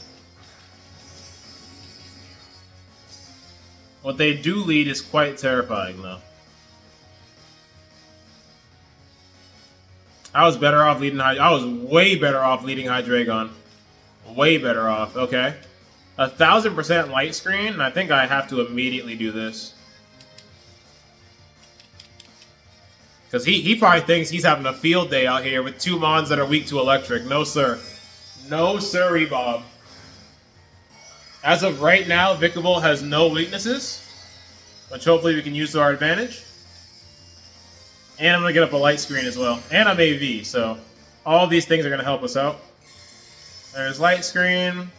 [SPEAKER 1] What they do lead is quite terrifying, though. I was better off leading I was way better off leading Hydreigon. Way better off. Okay. 1000% light screen, and I think I have to immediately do this. Because he probably thinks he's having a field day out here with 2 Mons that are weak to electric. No, sir. No, sirree, Bob. As of right now, Vikavolt has no weaknesses, which hopefully we can use to our advantage. And I'm going to get up a light screen as well. And I'm AV, so all these things are going to help us out. There's light screen.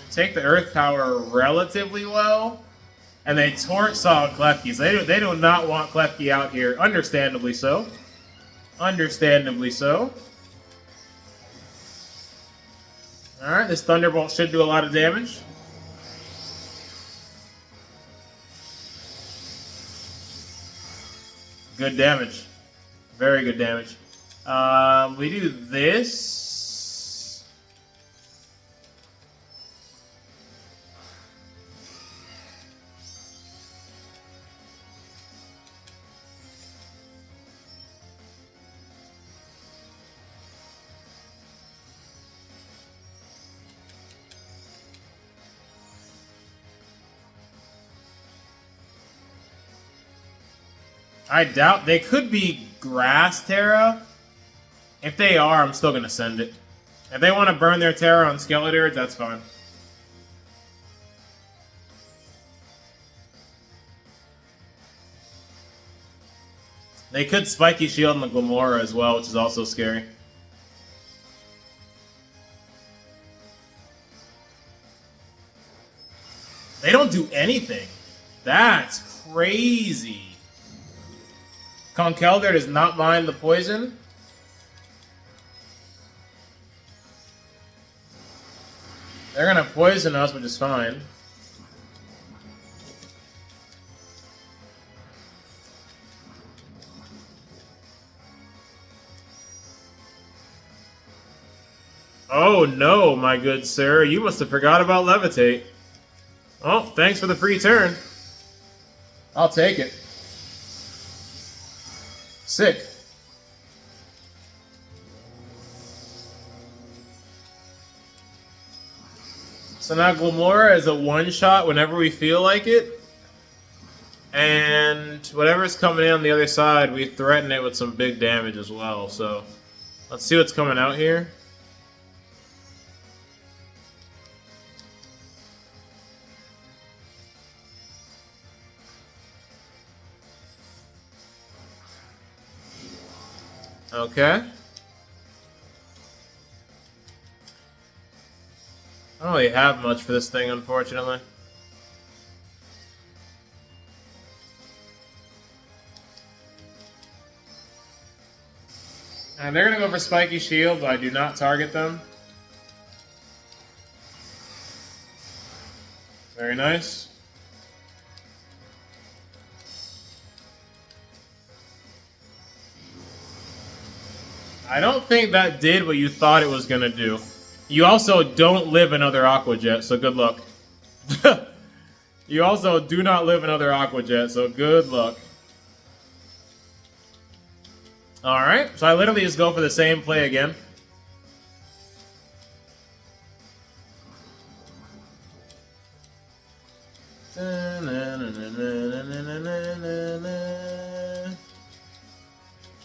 [SPEAKER 1] Take the Earth Power relatively well. And they torch solid Klefkis. They do not want Klefki out here. Understandably so. Understandably so. Alright, this Thunderbolt should do a lot of damage. Good damage. Very good damage. We do this. I doubt they could be Grass Terra. If they are, I'm still gonna send it. If they want to burn their Terra on Skeletor, that's fine. They could Spiky Shield in the Glamora as well, which is also scary. They don't do anything. That's crazy. Conkeldurr does not mind the poison. They're gonna poison us, which is fine. Oh no, my good sir. You must have forgot about Levitate. Oh, thanks for the free turn. I'll take it. Sick. So now Glamora is a one-shot whenever we feel like it. And whatever's coming in on the other side, we threaten it with some big damage as well. So let's see what's coming out here. Okay. I don't really have much for this thing, unfortunately. And they're gonna go for Spiky Shield, but I do not target them. Very nice. I don't think that did what you thought it was gonna do. You also don't live another Aqua Jet, so good luck. You also do not live another Aqua Jet, so good luck. Alright, so I literally just go for the same play again.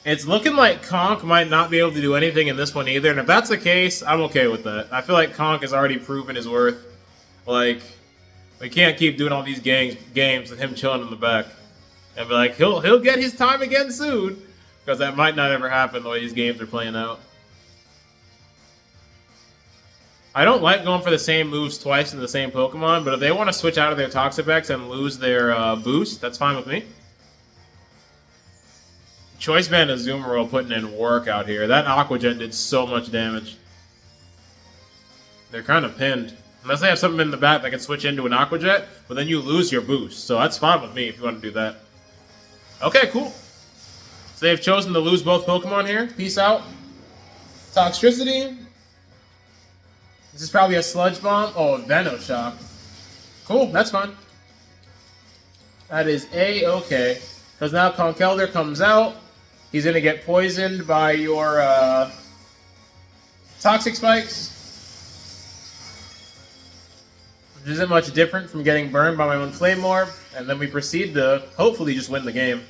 [SPEAKER 1] It's looking like Conk might not be able to do anything in this one either, and if that's the case, I'm okay with that. I feel like Conk has already proven his worth. Like, we can't keep doing all these games with him chilling in the back. And be like, he'll get his time again soon, because that might not ever happen the way these games are playing out. I don't like going for the same moves twice in the same Pokemon, but if they want to switch out of their Toxapex and lose their boost, that's fine with me. Choice Band Azumarill putting in work out here. That Aqua Jet did so much damage. They're kind of pinned. Unless they have something in the back that can switch into an Aqua Jet, but then you lose your boost. So that's fine with me if you want to do that. Okay, cool. So they've chosen to lose both Pokemon here. Peace out. Toxicity. This is probably a Sludge Bomb. Oh, Venoshock. Cool, that's fine. That is A-okay. Because now Conkeldurr comes out. He's going to get poisoned by your Toxic Spikes. Which isn't much different from getting burned by my own Flame Orb. And then we proceed to hopefully just win the game.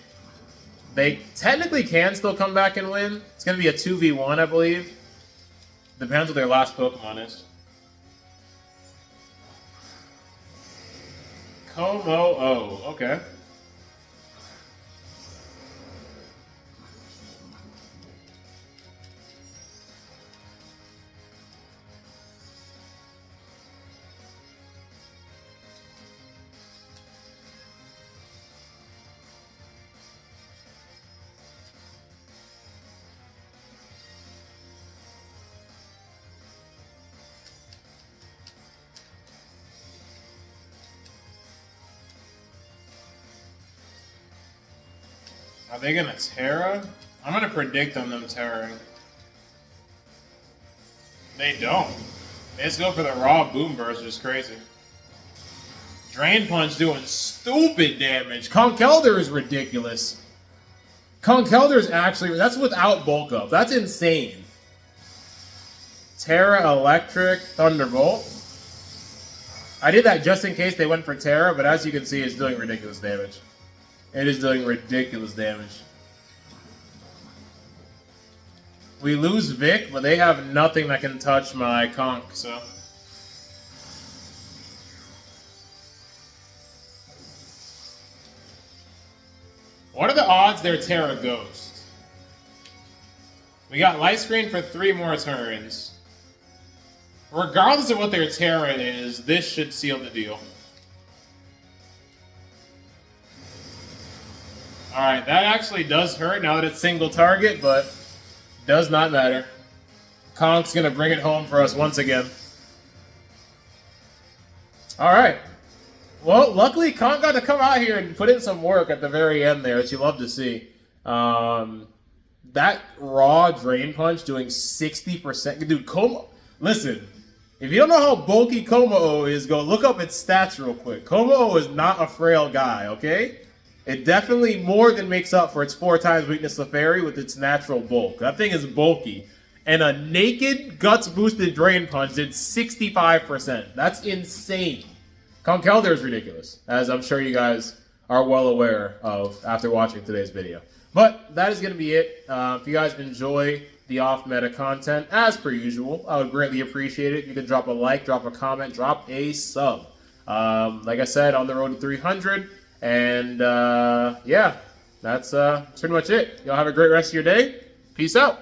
[SPEAKER 1] They technically can still come back and win. It's going to be a 2v1, I believe. Depends what their last Pokemon is. Como-O, okay. Are they gonna Terra? I'm gonna predict on them Terraing. They don't. They just go for the raw Boom Burst, which is crazy. Drain Punch doing stupid damage. Conkeldurr is ridiculous. Conkeldurr is actually, that's without bulk up. That's insane. Terra, Electric, Thunderbolt. I did that just in case they went for Terra, but as you can see, it's doing ridiculous damage. It is doing ridiculous damage. We lose Vic, but they have nothing that can touch my Conk, so... What are the odds they're Terra Ghost? We got Light Screen for 3 more turns. Regardless of what their Terra is, this should seal the deal. Alright, that actually does hurt now that it's single target, but does not matter. Conk's gonna bring it home for us once again. Alright. Well, luckily Conk got to come out here and put in some work at the very end there, which you love to see. That raw Drain Punch doing 60%. Dude, Como... Listen, if you don't know how bulky Como-O is, go look up its stats real quick. Como-O is not a frail guy, okay? It definitely more than makes up for its 4 times weakness to Fairy with its natural bulk. That thing is bulky. And a naked Guts boosted Drain Punch did 65%. That's insane. Conkeldurr is ridiculous, as I'm sure you guys are well aware of after watching today's video. But that is going to be it. If you guys enjoy the off-meta content, as per usual, I would greatly appreciate it. You can drop a like, drop a comment, drop a sub. Like I said, on the road to 300. And yeah, that's pretty much it. Y'all have a great rest of your day. Peace out.